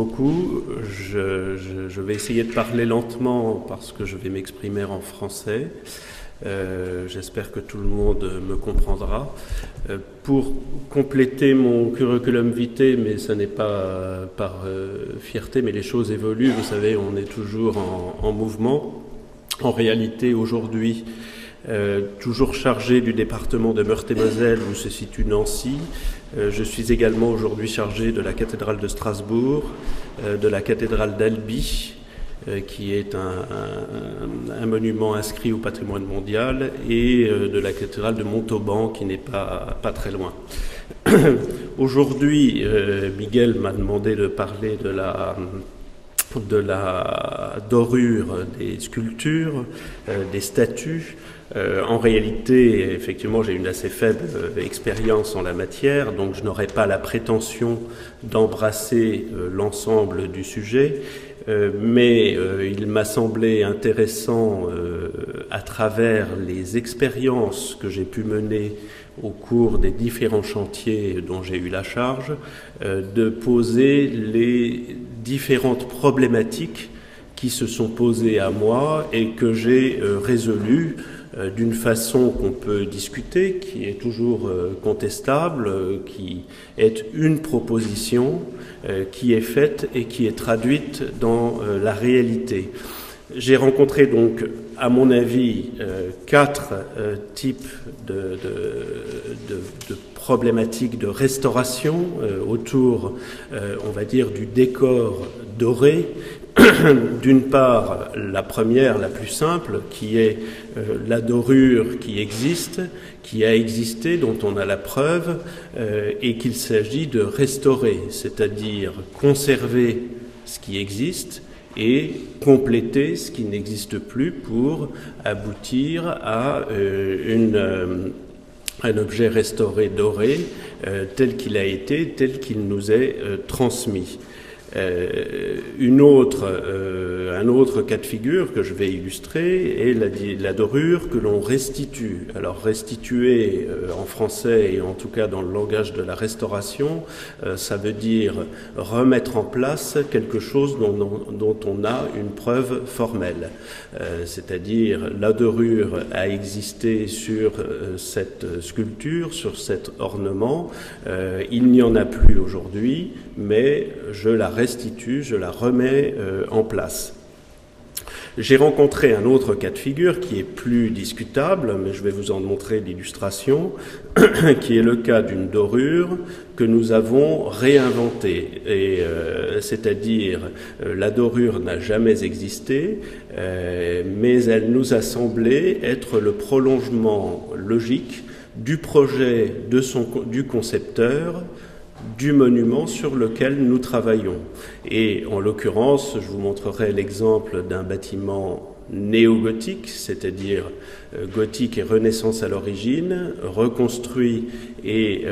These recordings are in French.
Beaucoup. Je vais essayer de parler lentement parce que je vais m'exprimer en français. J'espère que tout le monde me comprendra. Pour compléter mon curriculum vitae, mais ce n'est pas par fierté, mais les choses évoluent, vous savez, on est toujours en mouvement. En réalité, aujourd'hui, toujours chargé du département de Meurthe-et-Moselle où se situe Nancy. Je suis également aujourd'hui chargé de la cathédrale de Strasbourg, de la cathédrale d'Albi, qui est un monument inscrit au patrimoine mondial, et de la cathédrale de Montauban, qui n'est pas très loin. Aujourd'hui, Miguel m'a demandé de parler de la dorure des sculptures, des statues. En réalité, effectivement, j'ai une assez faible expérience en la matière, donc je n'aurai pas la prétention d'embrasser l'ensemble du sujet, mais il m'a semblé intéressant, à travers les expériences que j'ai pu mener au cours des différents chantiers dont j'ai eu la charge, de poser les différentes problématiques qui se sont posées à moi et que j'ai résolues d'une façon qu'on peut discuter, qui est toujours contestable, qui est une proposition qui est faite et qui est traduite dans la réalité. J'ai rencontré donc, à mon avis, quatre types de problématiques de restauration autour, on va dire, du décor doré. D'une part, la première, la plus simple, qui est la dorure qui existe, qui a existé, dont on a la preuve, et qu'il s'agit de restaurer, c'est-à-dire conserver ce qui existe et compléter ce qui n'existe plus pour aboutir à un objet restauré doré tel qu'il a été, tel qu'il nous est transmis. Un autre cas de figure que je vais illustrer est la dorure que l'on restitue. Alors restituer en français et en tout cas dans le langage de la restauration, ça veut dire remettre en place quelque chose dont on a une preuve formelle. C'est-à-dire la dorure a existé sur cette sculpture, sur cet ornement, il n'y en a plus aujourd'hui, mais je la restitue, je la remets en place. J'ai rencontré un autre cas de figure qui est plus discutable, mais je vais vous en montrer l'illustration, qui est le cas d'une dorure que nous avons réinventée. C'est-à-dire, la dorure n'a jamais existé, mais elle nous a semblé être le prolongement logique du projet du concepteur, du monument sur lequel nous travaillons. Et en l'occurrence, je vous montrerai l'exemple d'un bâtiment néo-gothique, c'est-à-dire gothique et renaissance à l'origine, reconstruit et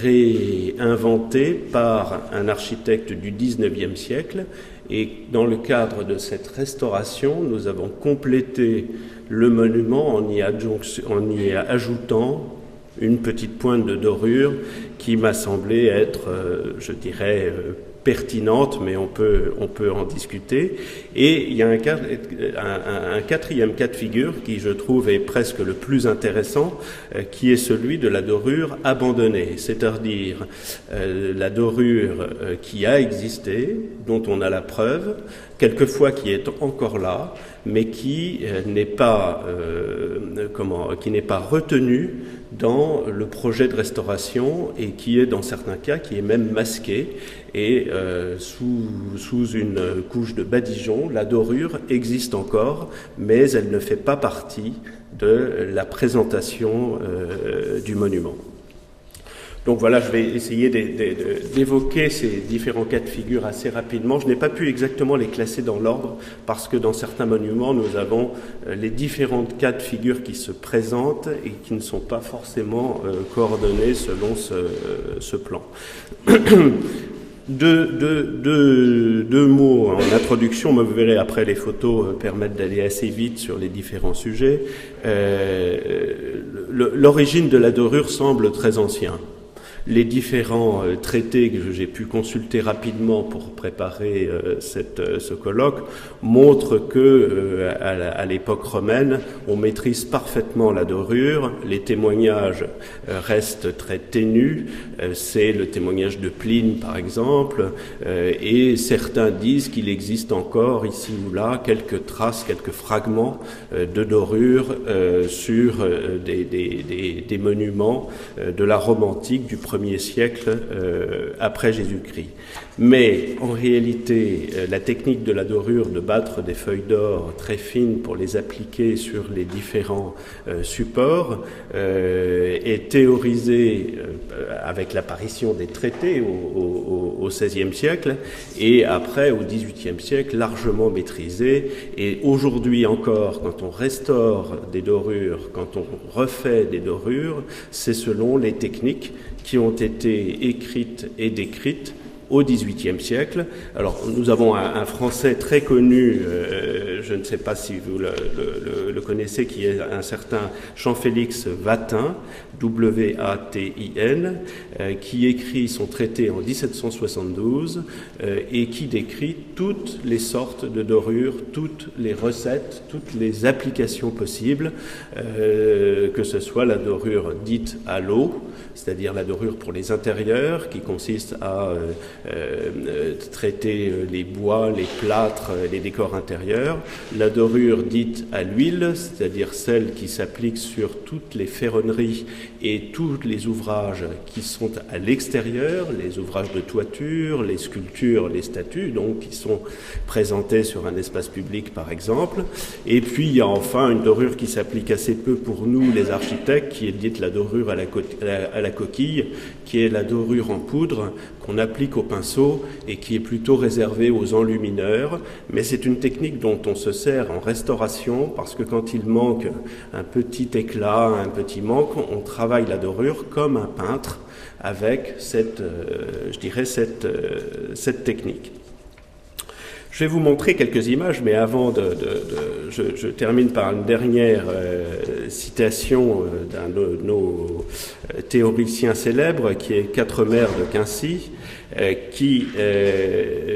réinventé par un architecte du XIXe siècle. Et dans le cadre de cette restauration, nous avons complété le monument en y ajoutant une petite pointe de dorure qui m'a semblé être, je dirais, pertinente, mais on peut en discuter. Et il y a un quatrième cas de figure qui, je trouve, est presque le plus intéressant, qui est celui de la dorure abandonnée, c'est-à-dire la dorure qui a existé, dont on a la preuve, quelquefois qui est encore là, mais qui n'est pas retenue dans le projet de restauration et qui est, dans certains cas, qui est même masqué. Et sous une couche de badigeon, la dorure existe encore, mais elle ne fait pas partie de la présentation du monument. Donc voilà, je vais essayer d'évoquer ces différents cas de figure assez rapidement. Je n'ai pas pu exactement les classer dans l'ordre parce que dans certains monuments, nous avons les différents cas de figure qui se présentent et qui ne sont pas forcément coordonnés selon ce plan. Deux mots en introduction, vous verrez après les photos permettent d'aller assez vite sur les différents sujets. L'origine de la dorure semble très ancienne. Les différents traités que j'ai pu consulter rapidement pour préparer ce colloque montrent que à l'époque romaine, on maîtrise parfaitement la dorure. Les témoignages restent très ténus. C'est le témoignage de Pline, par exemple, et certains disent qu'il existe encore ici ou là quelques traces, quelques fragments de dorure sur des monuments de la Rome antique du 1er siècle après Jésus-Christ. Mais en réalité, la technique de la dorure, de battre des feuilles d'or très fines pour les appliquer sur les différents supports, est théorisée avec l'apparition des traités au XVIe siècle et après, au XVIIIe siècle, largement maîtrisée. Et aujourd'hui encore, quand on restaure des dorures, quand on refait des dorures, c'est selon les techniques qui ont été écrites et décrites au XVIIIe siècle. Alors, nous avons un Français très connu, je ne sais pas si vous le connaissez, qui est un certain Jean-Félix Watin, W-A-T-I-N, qui écrit son traité en 1772 et qui décrit toutes les sortes de dorures, toutes les recettes, toutes les applications possibles, que ce soit la dorure dite à l'eau, c'est-à-dire la dorure pour les intérieurs, qui consiste à traiter les bois, les plâtres, les décors intérieurs, la dorure dite à l'huile, c'est-à-dire celle qui s'applique sur toutes les ferronneries et tous les ouvrages qui sont à l'extérieur, les ouvrages de toiture, les sculptures, les statues, donc qui sont présentés sur un espace public par exemple. Et puis il y a enfin une dorure qui s'applique assez peu pour nous les architectes, qui est dite la dorure à la coquille, qui est la dorure en poudre qu'on applique au pinceau et qui est plutôt réservée aux enlumineurs. Mais c'est une technique dont on se sert en restauration parce que quand il manque un petit éclat, un petit manque, on travaille la dorure comme un peintre avec cette technique. Je vais vous montrer quelques images, mais avant je termine par une dernière citation d'un de nos théoriciens célèbres, qui est Quatremer de Quincy, qui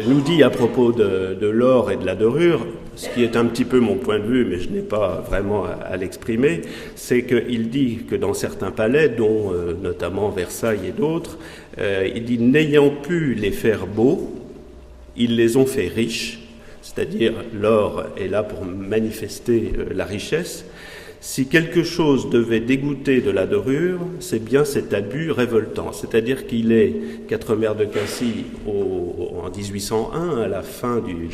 nous dit à propos de l'or et de la dorure, ce qui est un petit peu mon point de vue, mais je n'ai pas vraiment à l'exprimer, c'est qu'il dit que dans certains palais, dont notamment Versailles et d'autres, il dit « n'ayant pu les faire beaux, ils les ont fait riches », c'est-à-dire l'or est là pour manifester la richesse. Si quelque chose devait dégoûter de la dorure, c'est bien cet abus révoltant. C'est-à-dire qu'il est, Quatremer de Quincy, en 1801, à la fin du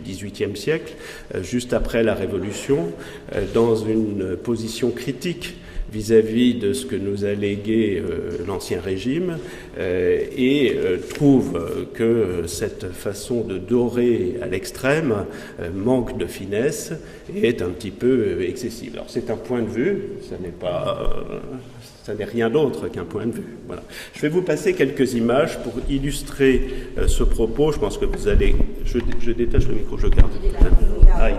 XVIIIe siècle, juste après la Révolution, dans une position critique vis-à-vis de ce que nous a légué l'Ancien Régime et trouve que cette façon de dorer à l'extrême manque de finesse et est un petit peu excessive. Alors c'est un point de vue, ça n'est rien d'autre qu'un point de vue. Voilà. Je vais vous passer quelques images pour illustrer ce propos. Je pense que vous allez... Je détache le micro, je garde. Ah, il est là.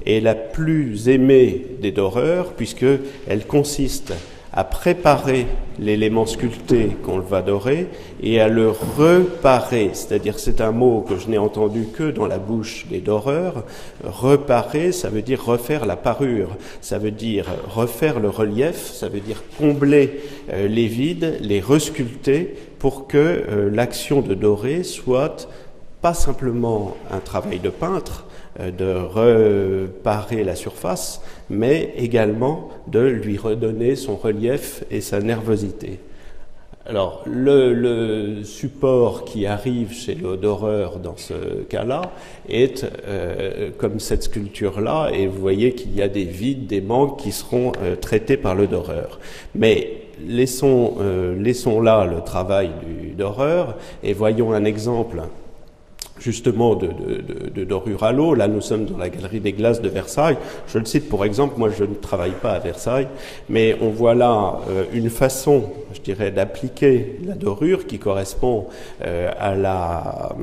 Est la plus aimée des doreurs, puisqu'elle consiste à préparer l'élément sculpté qu'on va dorer et à le reparer, c'est-à-dire c'est un mot que je n'ai entendu que dans la bouche des doreurs. Reparer, ça veut dire refaire la parure, ça veut dire refaire le relief, ça veut dire combler les vides, les resculpter pour que l'action de dorer soit pas simplement un travail de peintre, de reparer la surface, mais également de lui redonner son relief et sa nervosité. Alors, le support qui arrive chez le doreur dans ce cas-là est comme cette sculpture-là, et vous voyez qu'il y a des vides, des manques qui seront traités par le doreur. Mais laissons là le travail du doreur et voyons un exemple justement de dorure à l'eau. Là, nous sommes dans la Galerie des Glaces de Versailles. Je le cite pour exemple, moi je ne travaille pas à Versailles, mais on voit là une façon, je dirais, d'appliquer la dorure qui correspond à la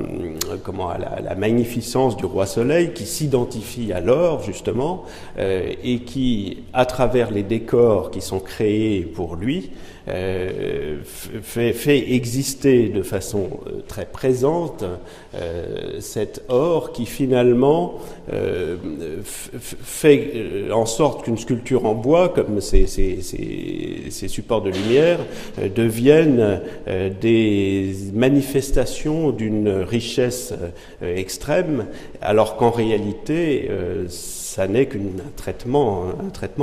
magnificence du roi Soleil, qui s'identifie à l'or, justement, et qui, à travers les décors qui sont créés pour lui, fait exister de façon très présente cet or qui finalement fait en sorte qu'une sculpture en bois, comme ces supports de lumière, deviennent des manifestations d'une richesse extrême, alors qu'en réalité, ça n'est qu'un traitement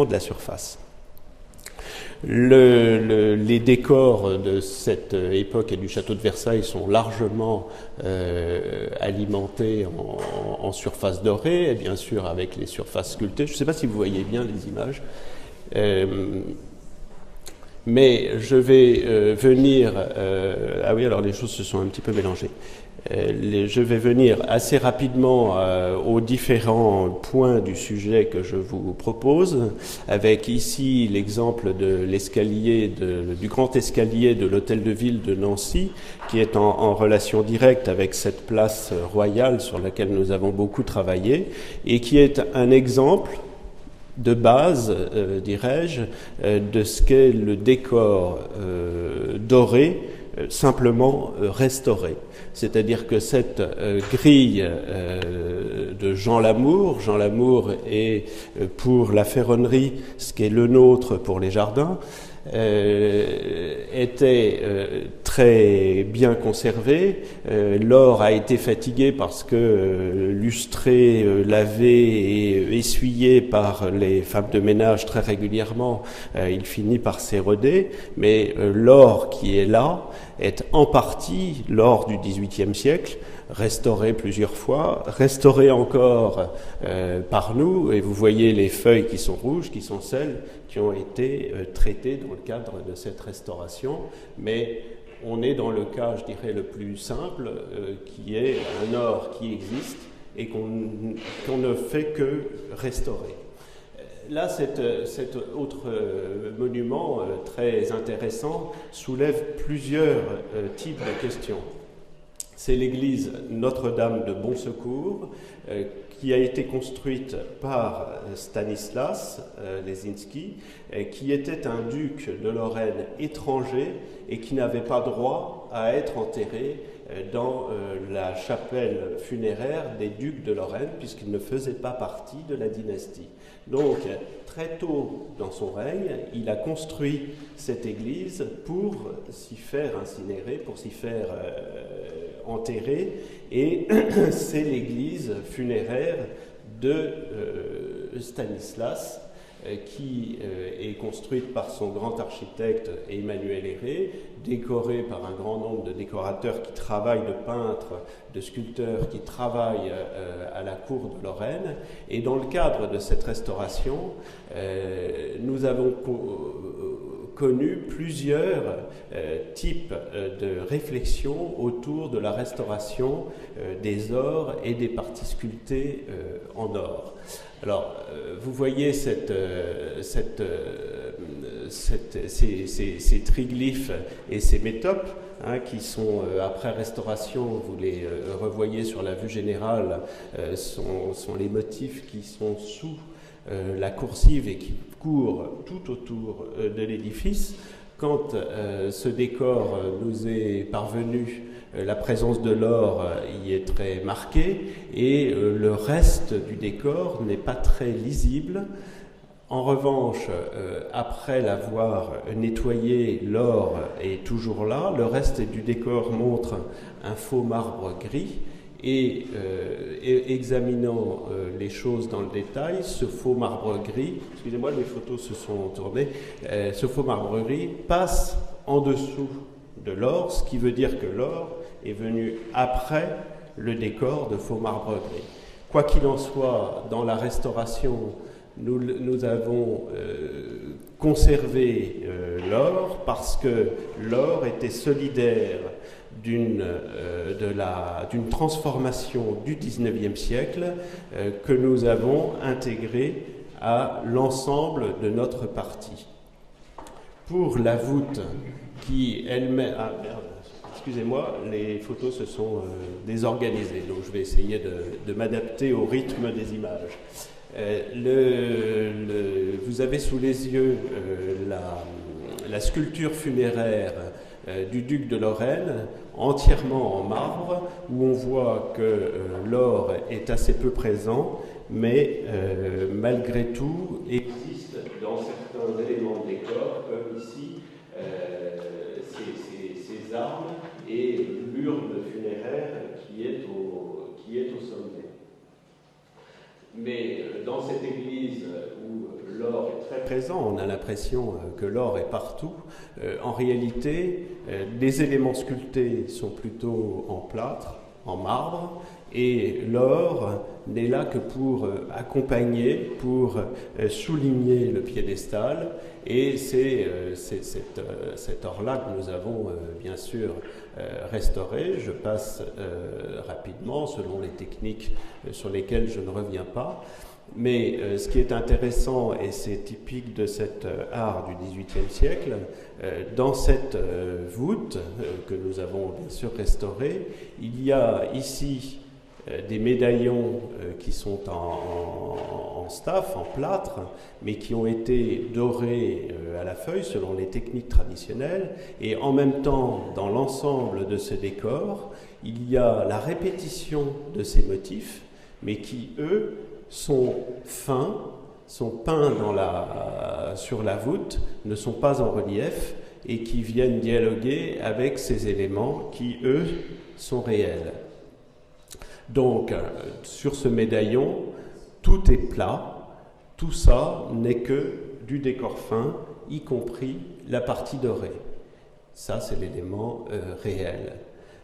de la surface. Les décors de cette époque et du château de Versailles sont largement alimentés en surface dorée, et bien sûr avec les surfaces sculptées. Je ne sais pas si vous voyez bien les images, mais je vais venir... ah oui, alors les choses se sont un petit peu mélangées. Je vais venir assez rapidement aux différents points du sujet que je vous propose, avec ici l'exemple de l'escalier, du grand escalier de l'hôtel de ville de Nancy, qui est en relation directe avec cette place royale sur laquelle nous avons beaucoup travaillé, et qui est un exemple de base, dirais-je, de ce qu'est le décor doré, simplement restauré. C'est-à-dire que cette grille de Jean Lamour est pour la ferronnerie ce qu'est le nôtre pour les jardins, était très bien conservé. L'or a été fatigué parce que lustré, lavé et essuyé par les femmes de ménage très régulièrement, il finit par s'éroder, mais l'or qui est là est en partie l'or du XVIIIe siècle, restauré plusieurs fois, restauré encore par nous, et vous voyez les feuilles qui sont rouges, qui sont celles qui ont été traitées dans le cadre de cette restauration, mais on est dans le cas, je dirais, le plus simple, qui est un or qui existe et qu'on ne fait que restaurer. Là, cet autre monument très intéressant soulève plusieurs types de questions. C'est l'église Notre-Dame de Bon Secours, qui a été construite par Stanislas Lesinski, qui était un duc de Lorraine étranger et qui n'avait pas droit à être enterré dans la chapelle funéraire des ducs de Lorraine, puisqu'il ne faisait pas partie de la dynastie. Donc, très tôt dans son règne, il a construit cette église pour s'y faire incinérer, pour s'y faire enterrer, et c'est l'église funéraire de Stanislas, qui est construite par son grand architecte Emmanuel Héré, décorée par un grand nombre de décorateurs qui travaillent, de peintres, de sculpteurs qui travaillent à la cour de Lorraine. Et dans le cadre de cette restauration, nous avons connu plusieurs types de réflexions autour de la restauration des ors et des parties sculptées en or. Alors, vous voyez ces triglyphes et ces métopes, qui sont, après restauration, vous les revoyez sur la vue générale, sont les motifs qui sont sous la coursive et qui courent tout autour de l'édifice. Quand ce décor nous est parvenu, la présence de l'or y est très marquée et le reste du décor n'est pas très lisible. En revanche, après l'avoir nettoyé, l'or est toujours là. Le reste du décor montre un faux marbre gris. Et examinant les choses dans le détail, ce faux marbre gris, excusez-moi, les photos se sont tournées, ce faux marbre gris passe en dessous de l'or, ce qui veut dire que l'or est venu après le décor de faux marbre gris. Quoi qu'il en soit, dans la restauration, nous avons conservé l'or parce que l'or était solidaire d'une transformation du XIXe siècle que nous avons intégrée à l'ensemble de notre partie. Pour la voûte qui elle-même... Ah merde, excusez-moi, les photos se sont désorganisées, donc je vais essayer de m'adapter au rythme des images. Vous avez sous les yeux la sculpture funéraire du duc de Lorraine, entièrement en marbre, où on voit que l'or est assez peu présent, mais malgré tout existe dans certains éléments de décor, comme ici ces armes et l'urne funéraire qui est au sommet. Mais dans cette église où l'or est très présent, on a l'impression que l'or est partout. En réalité, les éléments sculptés sont plutôt en plâtre, en marbre, et l'or n'est là que pour accompagner, pour souligner le piédestal. Et c'est cet or-là que nous avons bien sûr restauré. Je passe rapidement selon les techniques sur lesquelles je ne reviens pas. Mais ce qui est intéressant, et c'est typique de cet art du XVIIIe siècle, dans cette voûte que nous avons bien sûr restaurée, il y a ici des médaillons qui sont en staff, en plâtre, mais qui ont été dorés à la feuille selon les techniques traditionnelles. Et en même temps, dans l'ensemble de ce décor, il y a la répétition de ces motifs, mais qui, eux, sont fins, sont peints sur la voûte, ne sont pas en relief et qui viennent dialoguer avec ces éléments qui, eux, sont réels. Donc, sur ce médaillon, tout est plat, tout ça n'est que du décor fin, y compris la partie dorée. Ça, c'est l'élément réel.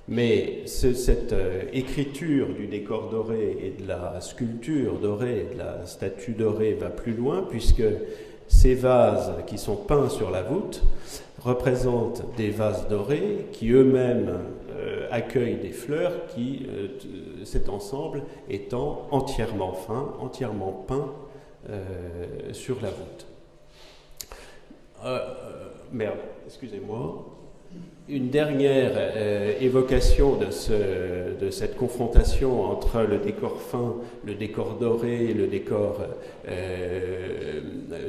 Mais cette écriture du décor doré et de la sculpture dorée, de la statue dorée va plus loin, puisque ces vases qui sont peints sur la voûte représentent des vases dorés qui eux-mêmes accueillent des fleurs, cet ensemble étant entièrement fin, entièrement peint sur la voûte. Merde, excusez-moi. Une dernière évocation de cette confrontation entre le décor fin, le décor doré et le décor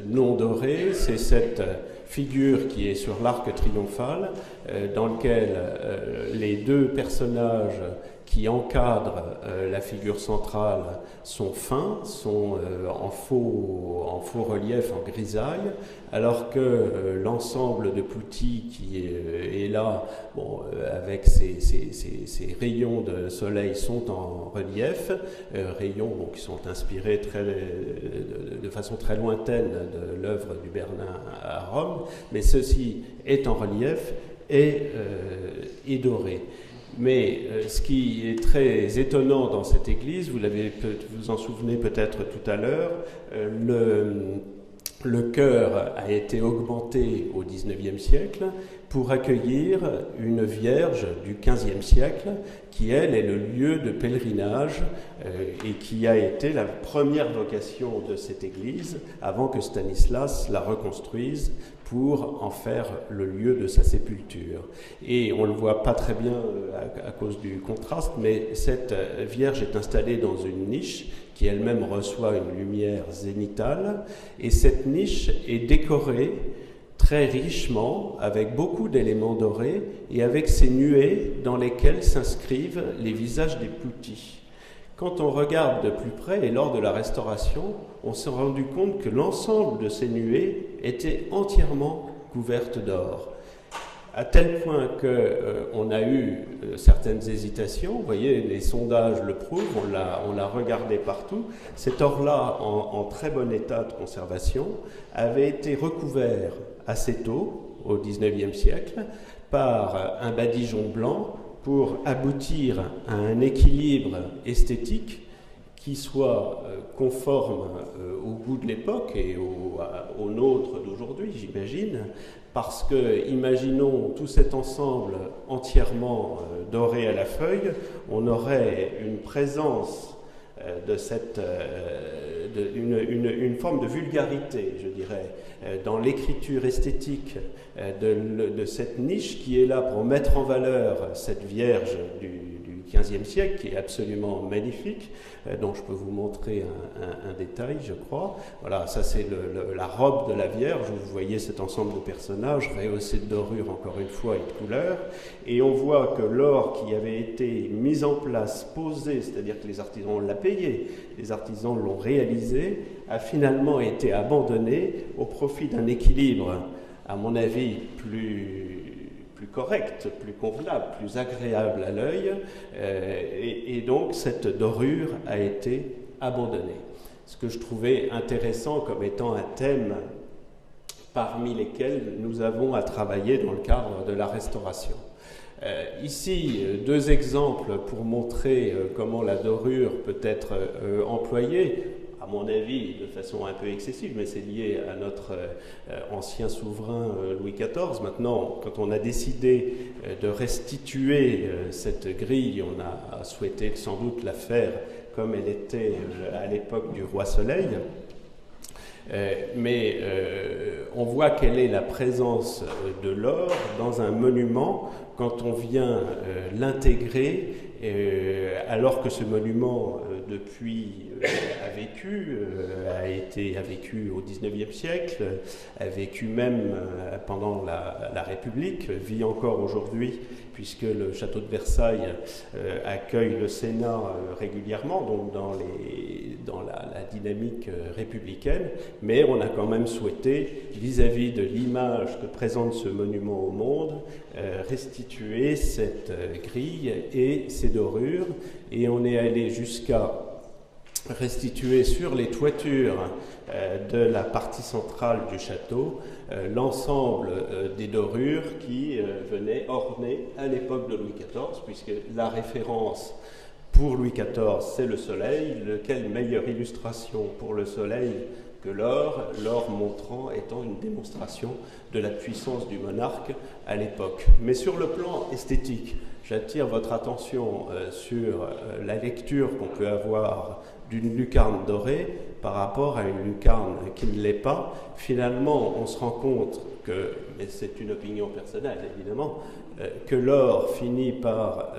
non doré, c'est cette figure qui est sur l'arc triomphal, dans lequel les deux personnages qui encadrent la figure centrale sont fins, sont en faux relief, en grisaille, alors que l'ensemble de Pouty qui est là, bon, avec ses rayons de soleil sont en relief, rayons qui sont inspirés de façon très lointaine de l'œuvre du Bernin à Rome, mais ceci est en relief et doré. Mais ce qui est très étonnant dans cette église, vous en souvenez peut-être tout à l'heure, le chœur a été augmenté au XIXe siècle pour accueillir une vierge du XVe siècle qui, elle, est le lieu de pèlerinage et qui a été la première vocation de cette église avant que Stanislas la reconstruise pour en faire le lieu de sa sépulture. Et on ne le voit pas très bien à cause du contraste, mais cette Vierge est installée dans une niche qui elle-même reçoit une lumière zénithale, et cette niche est décorée très richement, avec beaucoup d'éléments dorés, et avec ces nuées dans lesquelles s'inscrivent les visages des Pouty. Quand on regarde de plus près, et lors de la restauration, on s'est rendu compte que l'ensemble de ces nuées étaient entièrement couvertes d'or. À tel point qu'on a eu certaines hésitations. Vous voyez, les sondages le prouvent, on l'a regardé partout. Cet or-là, en très bon état de conservation, avait été recouvert assez tôt, au XIXe siècle, par un badigeon blanc pour aboutir à un équilibre esthétique qui soit conforme au goût de l'époque et au nôtre d'aujourd'hui, j'imagine, parce que, imaginons tout cet ensemble entièrement doré à la feuille, on aurait une présence une forme de vulgarité, je dirais, dans l'écriture esthétique de cette niche qui est là pour mettre en valeur cette Vierge du XVe siècle, qui est absolument magnifique, dont je peux vous montrer un détail, je crois. Voilà, ça c'est la robe de la Vierge, où vous voyez cet ensemble de personnages, rehaussés de dorure encore une fois et de couleurs, et on voit que l'or qui avait été mis en place, posé, c'est-à-dire que les artisans l'ont payé, les artisans l'ont réalisé, a finalement été abandonné au profit d'un équilibre, à mon avis, plus correct, plus convenable, plus agréable à l'œil, et donc cette dorure a été abandonnée. Ce que je trouvais intéressant comme étant un thème parmi lesquels nous avons à travailler dans le cadre de la restauration. Ici, deux exemples pour montrer comment la dorure peut être employée, à mon avis, de façon un peu excessive, mais c'est lié à notre ancien souverain Louis XIV. Maintenant, quand on a décidé de restituer cette grille, on a souhaité sans doute la faire comme elle était à l'époque du roi Soleil. Mais on voit quelle est la présence de l'or dans un monument quand on vient l'intégrer, alors que ce monument depuis a vécu au XIXe siècle, a vécu même pendant la République, vit encore aujourd'hui, puisque le château de Versailles accueille le Sénat régulièrement, donc dans la dynamique républicaine, mais on a quand même souhaité, vis-à-vis de l'image que présente ce monument au monde, restituer cette grille et ces dorures, et on est allé jusqu'à restituer sur les toitures de la partie centrale du château l'ensemble des dorures qui venaient orner à l'époque de Louis XIV, puisque la référence pour Louis XIV, c'est le soleil. Quelle meilleure illustration pour le soleil que l'or montrant étant une démonstration de la puissance du monarque à l'époque. Mais sur le plan esthétique, j'attire votre attention sur la lecture qu'on peut avoir d'une lucarne dorée par rapport à une lucarne qui ne l'est pas. Finalement, on se rend compte que, mais c'est une opinion personnelle évidemment, que l'or finit par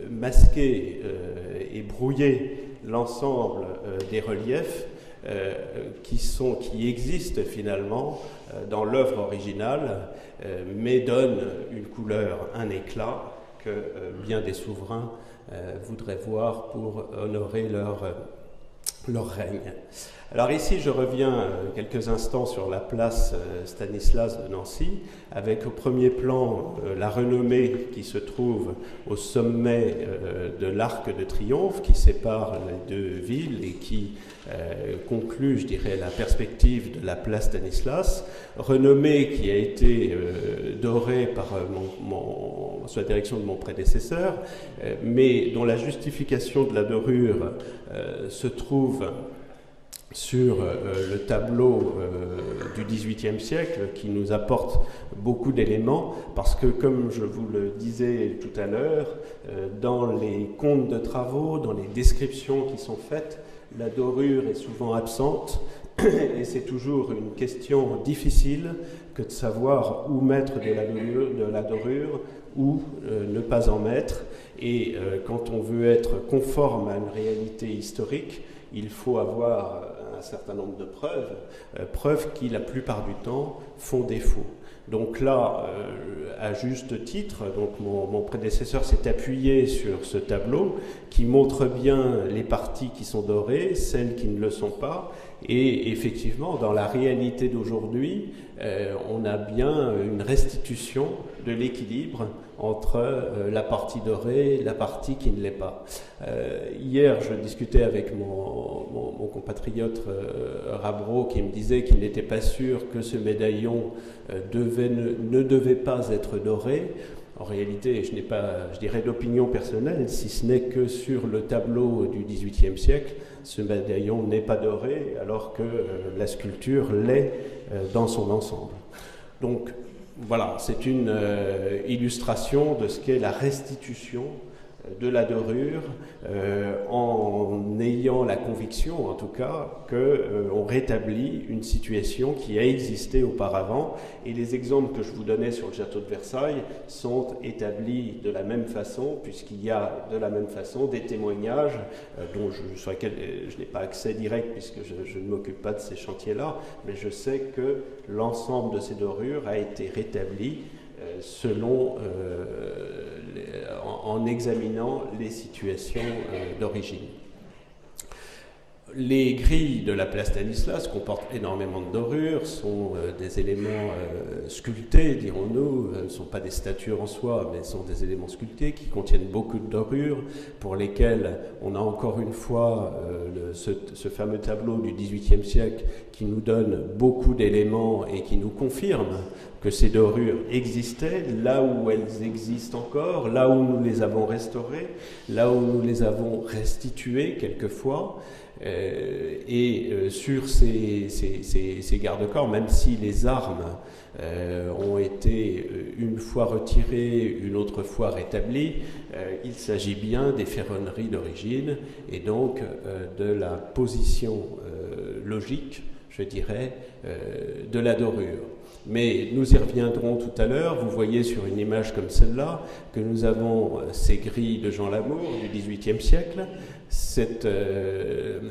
masquer et brouiller l'ensemble des reliefs qui existent finalement dans l'œuvre originale, mais donnent une couleur, un éclat que bien des souverains voudraient voir pour honorer leur règne. Alors ici, je reviens quelques instants sur la place Stanislas de Nancy, avec au premier plan la renommée qui se trouve au sommet de l'Arc de Triomphe, qui sépare les deux villes et qui conclut, je dirais, la perspective de la place Stanislas. Renommée qui a été dorée par sous la direction de mon prédécesseur, mais dont la justification de la dorure se trouve sur le tableau du XVIIIe siècle, qui nous apporte beaucoup d'éléments, parce que, comme je vous le disais tout à l'heure, dans les comptes de travaux, dans les descriptions qui sont faites, la dorure est souvent absente, et c'est toujours une question difficile que de savoir où mettre de la dorure, ou ne pas en mettre. Et quand on veut être conforme à une réalité historique, il faut avoir un certain nombre de preuves qui, la plupart du temps, font défaut. Donc là, à juste titre, donc mon prédécesseur s'est appuyé sur ce tableau qui montre bien les parties qui sont dorées, celles qui ne le sont pas, et effectivement, dans la réalité d'aujourd'hui, on a bien une restitution de l'équilibre entre la partie dorée et la partie qui ne l'est pas. Hier, je discutais avec mon compatriote Rabro, qui me disait qu'il n'était pas sûr que ce médaillon ne devait pas être doré. En réalité, je n'ai pas, je dirais, d'opinion personnelle, si ce n'est que sur le tableau du XVIIIe siècle, ce médaillon n'est pas doré, alors que la sculpture l'est dans son ensemble. Donc, voilà, c'est une illustration de ce qu'est la restitution de la dorure, en ayant la conviction, en tout cas, qu'on rétablit une situation qui a existé auparavant. Et les exemples que je vous donnais sur le château de Versailles sont établis de la même façon, puisqu'il y a de la même façon des témoignages sur lesquels je n'ai pas accès direct, puisque je ne m'occupe pas de ces chantiers-là, mais je sais que l'ensemble de ces dorures a été rétabli en examinant les situations d'origine. Les grilles de la place Stanislas comportent énormément de dorures, sont des éléments sculptés, dirons-nous, ne sont pas des statues en soi, mais sont des éléments sculptés qui contiennent beaucoup de dorures, pour lesquelles on a encore une fois ce fameux tableau du XVIIIe siècle qui nous donne beaucoup d'éléments et qui nous confirme que ces dorures existaient, là où elles existent encore, là où nous les avons restaurées, là où nous les avons restituées quelquefois. Sur ces garde-corps, même si les armes ont été une fois retirées, une autre fois rétablies, il s'agit bien des ferronneries d'origine et donc de la position logique, je dirais, de la dorure. Mais nous y reviendrons tout à l'heure. Vous voyez sur une image comme celle-là que nous avons ces grilles de Jean Lamour du XVIIIe siècle, cette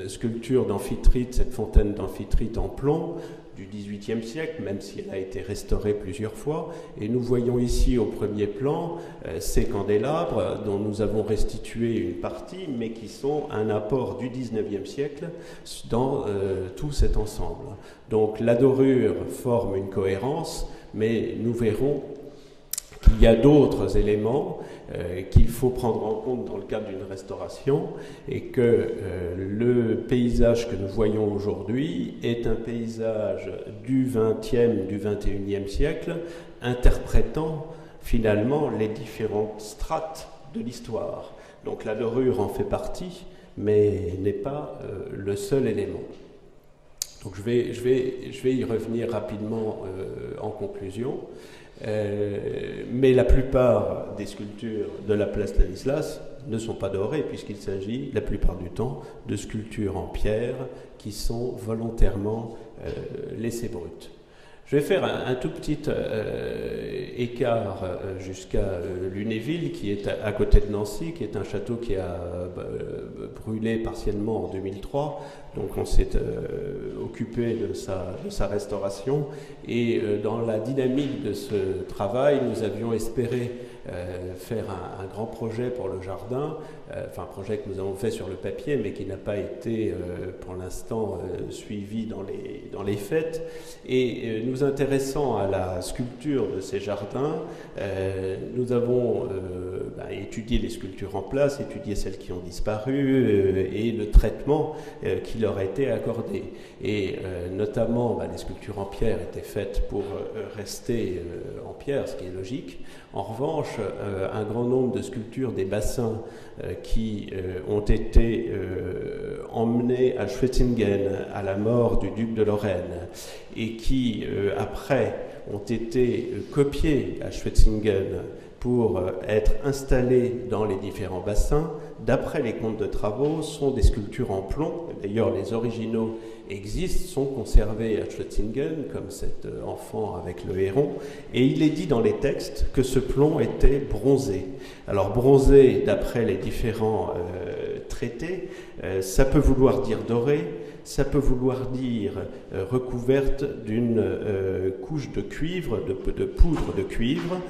sculpture d'Amphitrite, cette fontaine d'Amphitrite en plomb du XVIIIe siècle, même si elle a été restaurée plusieurs fois. Et nous voyons ici au premier plan ces candélabres dont nous avons restitué une partie, mais qui sont un apport du XIXe siècle dans tout cet ensemble. Donc la dorure forme une cohérence, mais nous verrons qu'il y a d'autres éléments qu'il faut prendre en compte dans le cadre d'une restauration et que le paysage que nous voyons aujourd'hui est un paysage du XXe, du XXIe siècle, interprétant finalement les différentes strates de l'histoire. Donc la dorure en fait partie, mais n'est pas le seul élément. Donc je vais y revenir rapidement en conclusion. Mais la plupart des sculptures de la place Stanislas ne sont pas dorées, puisqu'il s'agit la plupart du temps de sculptures en pierre qui sont volontairement laissées brutes. Je vais faire un tout petit écart jusqu'à Lunéville, qui est à côté de Nancy, qui est un château qui a brûlé partiellement en 2003. Donc on s'est occupé de sa restauration. Et dans la dynamique de ce travail, nous avions espéré faire un grand projet pour le jardin, un projet que nous avons fait sur le papier, mais qui n'a pas été pour l'instant suivi dans les faits. Et nous intéressant à la sculpture de ces jardins, nous avons étudié les sculptures en place, étudié celles qui ont disparu et le traitement qui leur a été accordé. Et notamment, les sculptures en pierre étaient faites pour rester en pierre, ce qui est logique. En revanche, un grand nombre de sculptures des bassins qui ont été emmenées à Schwetzingen à la mort du duc de Lorraine et qui, après, ont été copiées à Schwetzingen pour être installées dans les différents bassins, d'après les comptes de travaux, sont des sculptures en plomb. D'ailleurs, les originaux existent, sont conservés à Schwetzingen, comme cet enfant avec le héron, et il est dit dans les textes que ce plomb était bronzé. Alors bronzé, d'après les différents traités, ça peut vouloir dire doré, ça peut vouloir dire recouverte d'une couche de cuivre, de poudre de cuivre,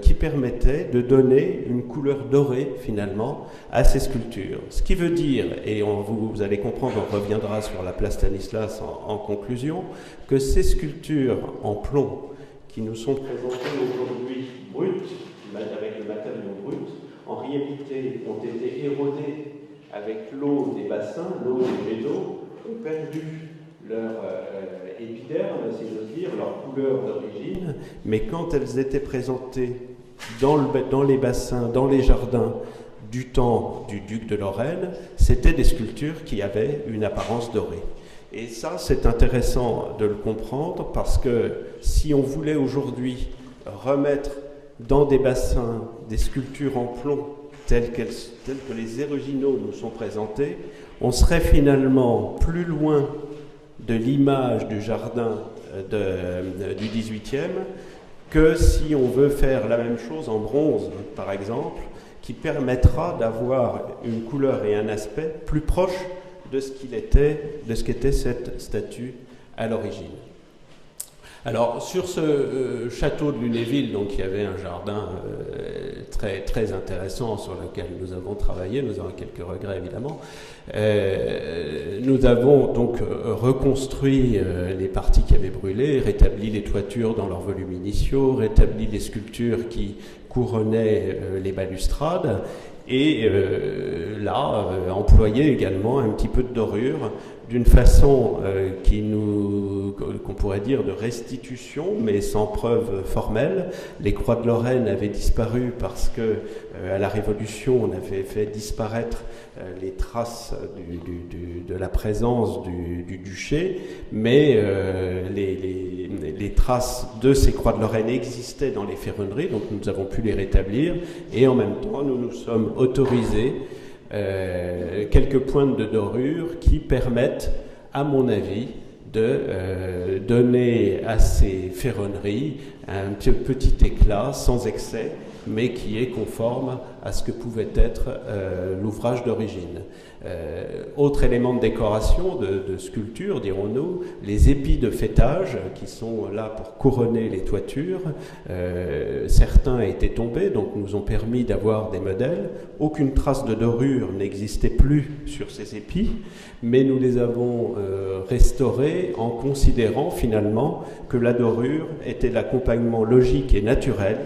qui permettait de donner une couleur dorée finalement à ces sculptures. Ce qui veut dire, et vous allez comprendre, on reviendra sur la place Stanislas en conclusion, que ces sculptures en plomb qui nous sont présentées aujourd'hui brutes, avec le matériau brut, en réalité ont été érodées avec l'eau des bassins, l'eau des jets d'eau, ont perdu leur épiderme, si j'ose dire, leur couleur d'origine, mais quand elles étaient présentées dans les bassins, dans les jardins du temps du duc de Lorraine, c'était des sculptures qui avaient une apparence dorée. Et ça, c'est intéressant de le comprendre parce que si on voulait aujourd'hui remettre dans des bassins des sculptures en plomb telles que les originaux nous sont présentés, on serait finalement plus loin de l'image du jardin du XVIIIe que si on veut faire la même chose en bronze, par exemple, qui permettra d'avoir une couleur et un aspect plus proche de ce qu'était cette statue à l'origine. Alors, sur ce château de Lunéville, donc, il y avait un jardin très, très intéressant sur lequel nous avons travaillé, nous avons quelques regrets évidemment. Nous avons donc reconstruit les parties qui avaient brûlé, rétabli les toitures dans leurs volumes initiaux, rétabli les sculptures qui couronnaient les balustrades, et employé également un petit peu de dorure d'une façon qu'on pourrait dire de restitution, mais sans preuve formelle. Les croix de Lorraine avaient disparu parce que à la Révolution, on avait fait disparaître les traces de la présence du duché, mais les traces de ces croix de Lorraine existaient dans les ferronneries, donc nous avons pu les rétablir, et en même temps, nous nous sommes autorisés quelques pointes de dorure qui permettent, à mon avis, de donner à ces ferronneries un petit éclat sans excès, mais qui est conforme à ce que pouvait être l'ouvrage d'origine. Autre élément de décoration, de sculpture, dirons-nous, les épis de faîtage qui sont là pour couronner les toitures. Certains étaient tombés, donc nous ont permis d'avoir des modèles. Aucune trace de dorure n'existait plus sur ces épis, mais nous les avons restaurés en considérant finalement que la dorure était l'accompagnement logique et naturel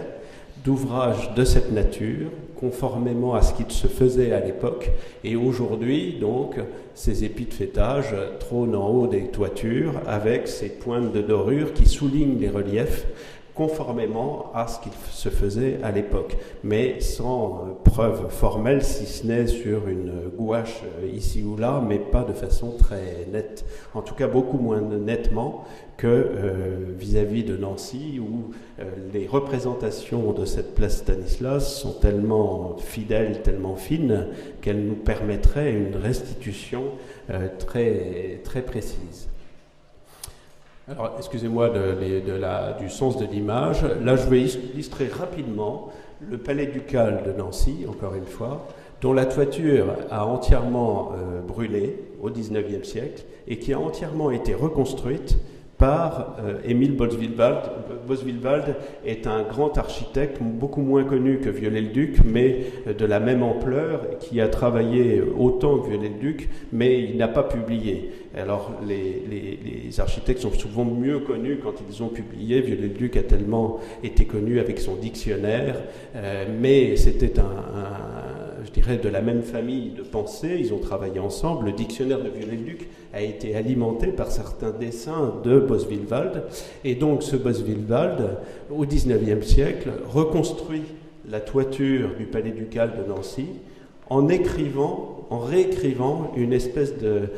d'ouvrages de cette nature, conformément à ce qui se faisait à l'époque. Et aujourd'hui, donc, ces épis de faîtage trônent en haut des toitures avec ces pointes de dorure qui soulignent les reliefs, conformément à ce qui se faisait à l'époque, mais sans preuve formelle, si ce n'est sur une gouache ici ou là, mais pas de façon très nette. En tout cas, beaucoup moins nettement que vis-à-vis de Nancy, où les représentations de cette place Stanislas sont tellement fidèles, tellement fines, qu'elles nous permettraient une restitution très, très précise. Alors, excusez-moi du sens de l'image. Là, je vais illustrer rapidement le palais ducal de Nancy, encore une fois, dont la toiture a entièrement brûlé au XIXe siècle et qui a entièrement été reconstruite par Émile Boswillwald. Boswillwald est un grand architecte, beaucoup moins connu que Viollet-le-Duc, mais de la même ampleur, qui a travaillé autant que Viollet-le-Duc, mais il n'a pas publié. Alors, les architectes sont souvent mieux connus quand ils ont publié. Viollet-le-Duc a tellement été connu avec son dictionnaire, mais c'était je dirais, de la même famille de pensée. Ils ont travaillé ensemble. Le dictionnaire de Viollet-le-Duc a été alimenté par certains dessins de Boswillwald. Et donc, ce Boswillwald, au XIXe siècle, reconstruit la toiture du palais ducal de Nancy en réécrivant une espèce de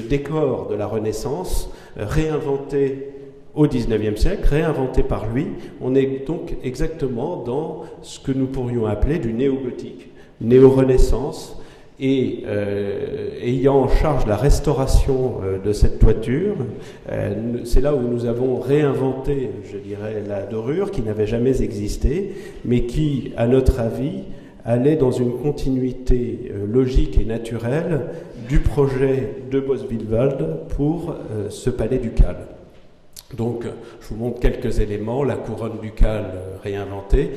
décor de la Renaissance, réinventé au XIXe siècle, réinventé par lui. On est donc exactement dans ce que nous pourrions appeler du néo-gothique, néo-renaissance, et ayant en charge la restauration de cette toiture, c'est là où nous avons réinventé, je dirais, la dorure qui n'avait jamais existé, mais qui, à notre avis, allait dans une continuité logique et naturelle du projet de Boswillwald pour ce palais ducal. Donc, je vous montre quelques éléments, la couronne ducale réinventée,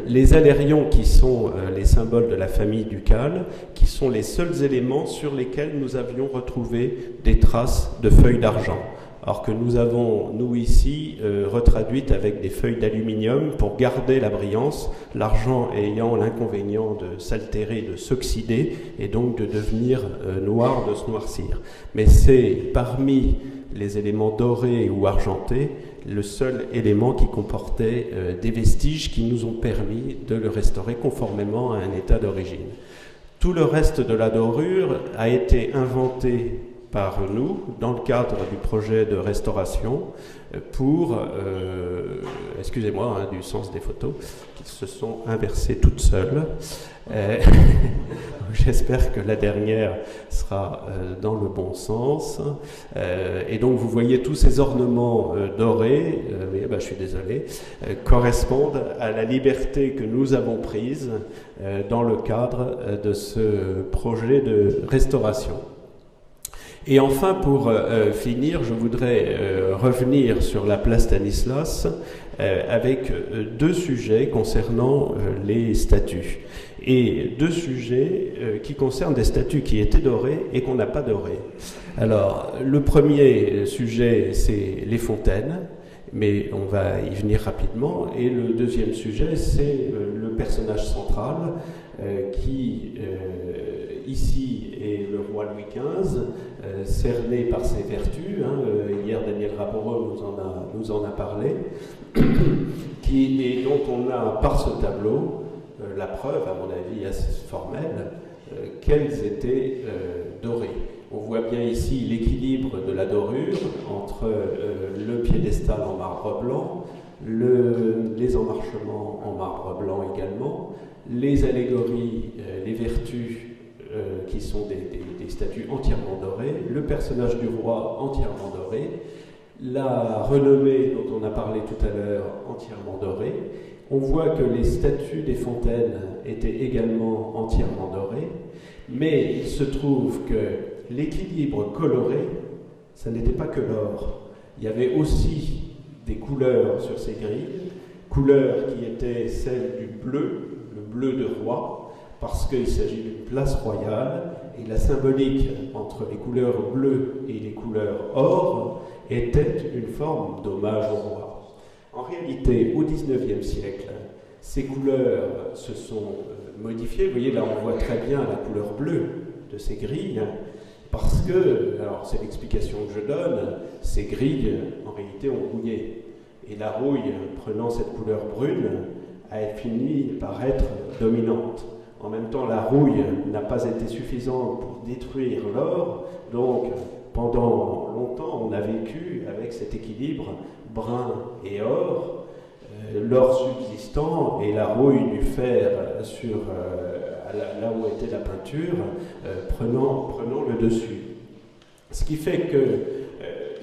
les alérions qui sont les symboles de la famille ducale, qui sont les seuls éléments sur lesquels nous avions retrouvé des traces de feuilles d'argent. alors que nous avons, nous ici, retraduite avec des feuilles d'aluminium pour garder la brillance, l'argent ayant l'inconvénient de s'altérer, de s'oxyder, et donc de devenir noir, de se noircir. Mais c'est parmi les éléments dorés ou argentés le seul élément qui comportait des vestiges qui nous ont permis de le restaurer conformément à un état d'origine. Tout le reste de la dorure a été inventé par nous dans le cadre du projet de restauration pour, excusez-moi du sens des photos, qui se sont inversées toutes seules. J'espère que la dernière sera dans le bon sens. Et donc vous voyez tous ces ornements dorés, mais je suis désolé, correspondent à la liberté que nous avons prise dans le cadre de ce projet de restauration. Et enfin, pour finir, je voudrais revenir sur la place Stanislas avec deux sujets concernant les statues. Et deux sujets qui concernent des statues qui étaient dorées et qu'on n'a pas dorées. Alors, le premier sujet, c'est les fontaines, mais on va y venir rapidement. Et le deuxième sujet, c'est le personnage central qui, ici, est le roi Louis XV, cerné par ses vertus. Hier, Daniel Raporeau nous en a parlé, et dont on a, par ce tableau, la preuve, à mon avis assez formelle, qu'elles étaient dorées. On voit bien ici l'équilibre de la dorure entre le piédestal en marbre blanc, les emmarchements en marbre blanc également, les allégories, les vertus qui sont des statues entièrement dorées, le personnage du roi entièrement doré, la renommée dont on a parlé tout à l'heure entièrement dorée. On voit que les statues des fontaines étaient également entièrement dorées, mais il se trouve que l'équilibre coloré, ça n'était pas que l'or. Il y avait aussi des couleurs sur ces grilles, couleurs qui étaient celles du bleu, le bleu de roi, parce qu'il s'agit d'une place royale, et la symbolique entre les couleurs bleues et les couleurs or était une forme d'hommage au roi. En réalité, au XIXe siècle, ces couleurs se sont modifiées. Vous voyez, là, on voit très bien la couleur bleue de ces grilles, parce que, alors c'est l'explication que je donne, ces grilles, en réalité, ont rouillé. Et la rouille, prenant cette couleur brune, a fini par être dominante. En même temps, la rouille n'a pas été suffisante pour détruire l'or, donc pendant longtemps, on a vécu avec cet équilibre brun et or, l'or subsistant et la rouille du fer sur là où était la peinture prenant le dessus. Ce qui fait que,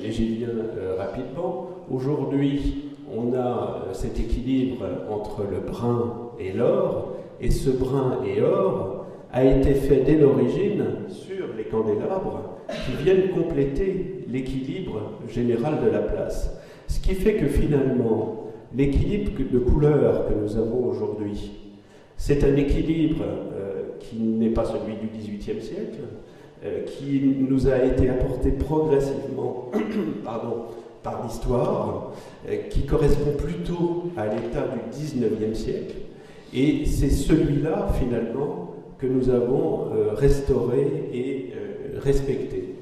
et j'y viens rapidement, aujourd'hui on a cet équilibre entre le brun et l'or, et ce brun et or a été fait dès l'origine sur les candélabres qui viennent compléter l'équilibre général de la place. Ce qui fait que finalement, l'équilibre de couleurs que nous avons aujourd'hui, c'est un équilibre qui n'est pas celui du XVIIIe siècle, qui nous a été apporté progressivement par l'histoire, qui correspond plutôt à l'état du XIXe siècle, et c'est celui-là, finalement, que nous avons restauré et respecté.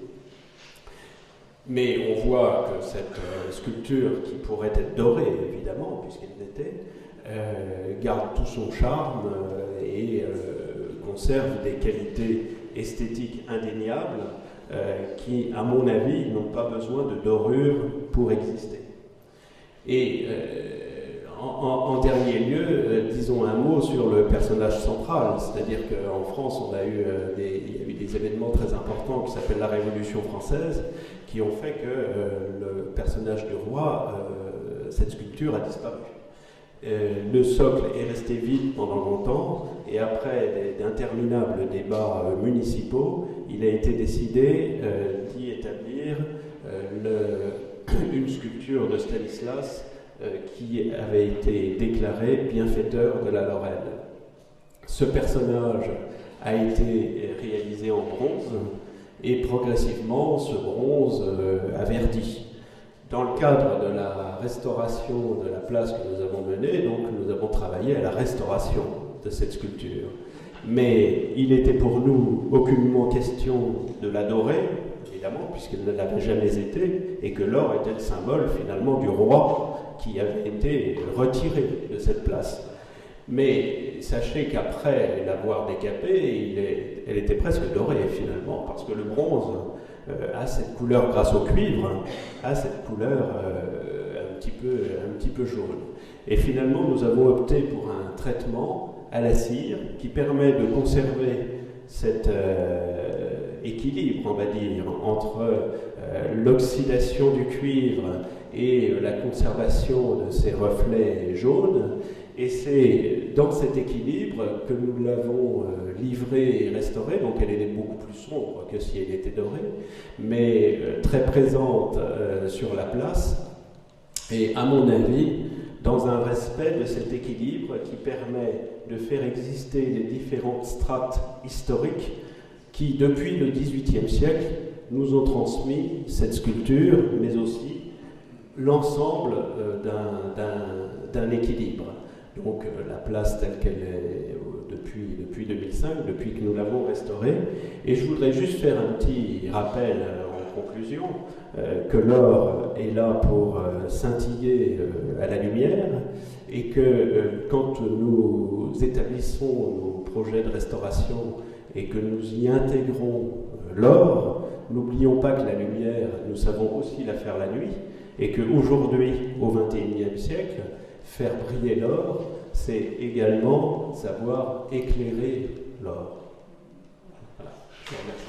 Mais on voit que cette sculpture, qui pourrait être dorée, évidemment, puisqu'elle l'était, garde tout son charme et conserve des qualités esthétiques indéniables qui, à mon avis, n'ont pas besoin de dorure pour exister. Et en dernier lieu, disons un mot sur le personnage central, c'est-à-dire qu'en France, il y a eu des événements très importants qui s'appellent la Révolution française, qui ont fait que le personnage du roi, cette sculpture a disparu. Le socle est resté vide pendant longtemps, et après d'interminables débats municipaux, il a été décidé d'y établir une sculpture de Stanislas qui avait été déclaré bienfaiteur de la Lorraine. Ce personnage a été réalisé en bronze, et progressivement ce bronze a verdi. Dans le cadre de la restauration de la place que nous avons menée, donc, nous avons travaillé à la restauration de cette sculpture. Mais il était pour nous aucunement question de l'adorer, évidemment, puisqu'elle ne l'avait jamais été, et que l'or était le symbole finalement du roi qui avait été retiré de cette place. Mais sachez qu'après l'avoir décapée, elle était presque dorée finalement, parce que le bronze a cette couleur, grâce au cuivre, a cette couleur un petit peu jaune. Et finalement, nous avons opté pour un traitement à la cire qui permet de conserver cet équilibre, on va dire, entre l'oxydation du cuivre et la conservation de ces reflets jaunes. Et c'est dans cet équilibre que nous l'avons livrée et restaurée. Donc elle est beaucoup plus sombre que si elle était dorée, mais très présente sur la place. Et à mon avis, dans un respect de cet équilibre qui permet de faire exister les différentes strates historiques qui, depuis le XVIIIe siècle, nous ont transmis cette sculpture, mais aussi l'ensemble d'un équilibre. Donc la place telle qu'elle est depuis 2005, depuis que nous l'avons restaurée. Et je voudrais juste faire un petit rappel en conclusion, que l'or est là pour scintiller à la lumière, et que quand nous établissons nos projets de restauration et que nous y intégrons l'or, n'oublions pas que la lumière, nous savons aussi la faire la nuit, et qu'aujourd'hui, au XXIe siècle, faire briller l'or, c'est également savoir éclairer l'or. Voilà. Je vous remercie.